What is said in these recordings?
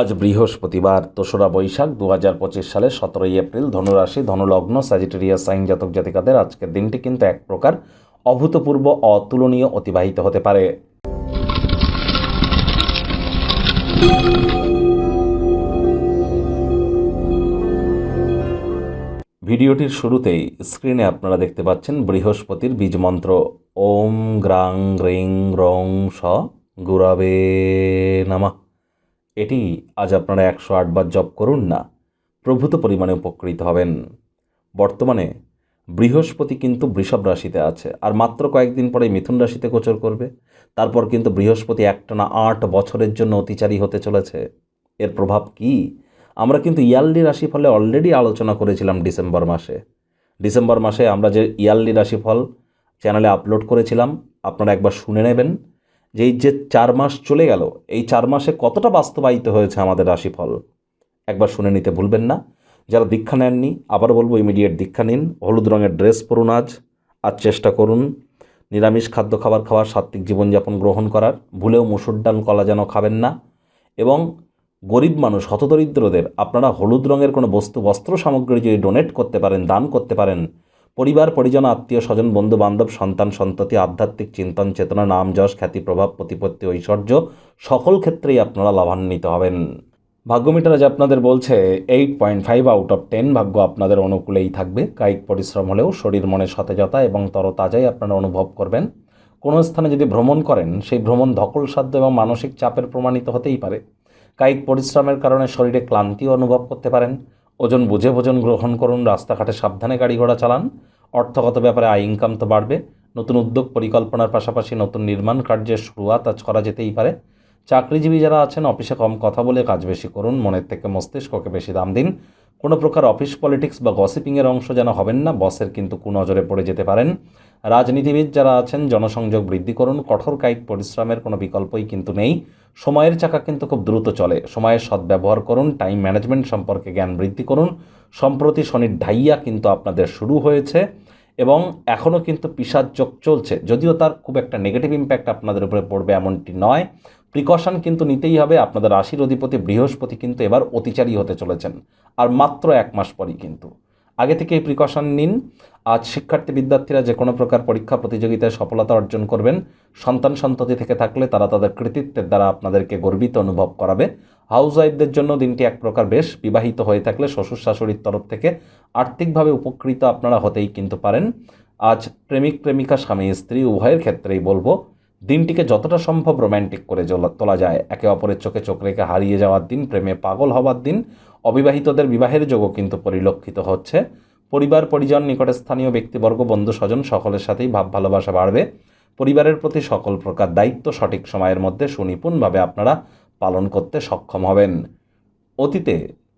আজ বৃহস্পতিবার ২রা বৈশাখ ২০২৫ সালের ১৭ই এপ্রিল। ধনুরাশি, ধনুলগ্ন, স্যাজিটেরিয়াস সাইন জাতক জাতিকাদের আজকের দিনটি কিন্তু এক প্রকার অভূতপূর্ব, অতুলনীয় অতিবাহিত হতে পারে। ভিডিওটির শুরুতেই স্ক্রিনে আপনারা দেখতে পাচ্ছেন বৃহস্পতির বীজ মন্ত্র ওম গ্রাং গ্রিং রং স গুরাবে নমঃ। এটি আজ আপনারা ১০৮ বার জপ করুন না, প্রভূত পরিমাণে উপকৃত হবেন। বর্তমানে বৃহস্পতি কিন্তু বৃষভ রাশিতে আছে, আর মাত্র কয়েকদিন পরে মিথুন রাশিতে গোচর করবে। তারপর কিন্তু বৃহস্পতি একটানা ৮ বছরের জন্য অতিচারী হতে চলেছে। এর প্রভাব কি আমরা কিন্তু ইয়ারলি রাশিফলে অলরেডি আলোচনা করেছিলাম ডিসেম্বর মাসে আমরা যে ইয়ারলি রাশিফল চ্যানেলে আপলোড করেছিলাম, আপনারা একবার শুনে নেবেন যে এই যে 4 মাস চলে গেল, এই 4 মাসে কতটা বাস্তবায়িত হয়েছে আমাদের রাশিফল, একবার শুনে নিতে ভুলবেন না। যারা দীক্ষা নেননি, আবার বলবো ইমিডিয়েট দীক্ষা নিন। হলুদ রঙের ড্রেস পরুন। আজ চেষ্টা করুন নিরামিষ খাদ্য খাওয়ার, সাত্ত্বিক জীবনযাপন গ্রহণ করার। ভুলেও মুসুর ডাল, কলা যেন খাবেন না। এবং গরিব মানুষ, হতদরিদ্রদের আপনারা হলুদ রঙের কোনো বস্ত্র সামগ্রী যদি ডোনেট করতে পারেন, দান করতে পারেন, পরিবার পরিজন, আত্মীয় স্বজন, বন্ধু বান্ধব, সন্তান সন্ততি, আধ্যাত্মিক চিন্তন চেতনা, নাম যশ, খ্যাতি, প্রভাব, প্রতিপত্তি, ঐশ্বর্য সকল ক্ষেত্রেই আপনারা লাভান্বিত হবেন। ভাগ্যমিটার আজ আপনাদের বলছে 8.5 আউট অফ 10 ভাগ্য আপনাদের অনুকূলেই থাকবে। কায়িক পরিশ্রম হলেও শরীর মনে সতেজতা এবং তরতাজাই আপনারা অনুভব করবেন। কোনো স্থানে যদি ভ্রমণ করেন, সেই ভ্রমণ ধকলসাধ্য এবং মানসিক চাপের প্রমাণিত হতেই পারে। কায়িক পরিশ্রমের কারণে শরীরে ক্লান্তিও অনুভব করতে পারেন। ওজন বুঝে ভোজন গ্রহণ করুন। রাস্তাঘাটে সাবধানে গাড়ি ঘোড়া চালান। অর্থগত ব্যাপারে আয় ইনকাম তো বাড়বে। নতুন উদ্যোগ পরিকল্পনার পাশাপাশি নতুন নির্মাণ কার্যের শুরুয়াত আজ করা যেতেই পারে। চাকরিজীবী যারা আছেন, অফিসে কম কথা বলে কাজ বেশি করুন। মনের থেকে মস্তিষ্ককে বেশি দাম দিন। কোনো প্রকার অফিস পলিটিক্স বা গসিপিংয়ের অংশ যেন হবেন না, বসের কিন্তু কুনজরে পড়ে যেতে পারেন। রাজনীতিবিদ যারা আছেন, জনসংযোগ বৃদ্ধি করুন। কঠোর কায়িক পরিশ্রমের কোনো বিকল্পই কিন্তু নেই। সময়ের চাকা কিন্তু খুব দ্রুত চলে, সময়ের সদ্ব্যবহার করুন। টাইম ম্যানেজমেন্ট সম্পর্কে জ্ঞান বৃদ্ধি করুন। সম্প্রতি শনির ঢাইয়া কিন্তু আপনাদের শুরু হয়েছে এবং এখনও কিন্তু পিশাচ যোগ চলছে, যদিও তার খুব একটা নেগেটিভ ইম্প্যাক্ট আপনাদের উপরে পড়বে এমনটি নয়। প্রিকশন কিন্তু নিতেই হবে। আপনাদের রাশির অধিপতি বৃহস্পতি কিন্তু এবার অতিচারী হতে চলেছেন, আর মাত্র 1 মাস পরই কিন্তু। আগে থেকে এই প্রিকশন নিন। আজ বিদ্যার্থীরা যে কোনো প্রকার পরীক্ষা প্রতিযোগিতায় সফলতা অর্জন করবেন। সন্তান সন্ততি থেকে থাকলে তারা তাদের কৃতিত্বের দ্বারা আপনাদেরকে গর্বিত অনুভব করাবে। হাউস ওয়াইফদের জন্য দিনটি এক প্রকার বেশ। বিবাহিত হয়ে থাকলে শ্বশুর শাশুড়ির তরফ থেকে আর্থিকভাবে উপকৃত আপনারা হতেই কিন্তু পারেন। আজ প্রেমিক প্রেমিকা, স্বামী স্ত্রী উভয়ের ক্ষেত্রেই বলবো দিনটিকে যতটা সম্ভব রোম্যান্টিক করে তোলা যায়। একে অপরের চোখে চোখ রেখে হারিয়ে যাওয়ার দিন, প্রেমে পাগল হওয়ার দিন। অবিবাহিতদের বিবাহের যোগও কিন্তু পরিলক্ষিত হচ্ছে। পরিবার পরিজন, নিকটে স্থানীয় ব্যক্তিবর্গ, বন্ধু স্বজন সকলের সাথেই ভাব ভালোবাসা বাড়বে। পরিবারের প্রতি সকল প্রকার দায়িত্ব সঠিক সময়ের মধ্যে সুনিপুণভাবে আপনারা পালন করতে সক্ষম হবেন। অতীতে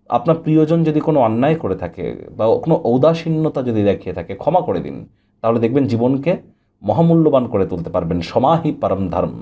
আপনার প্রিয়জন যদি কোনো অন্যায় করে থাকে বা কোনো ঔদাসীন্যতা যদি দেখিয়ে থাকে, ক্ষমা করে দিন। তাহলে দেখবেন জীবনকে মহামূল্যবান করে তুলতে পারবেন। সমাহি পরম ধর্ম।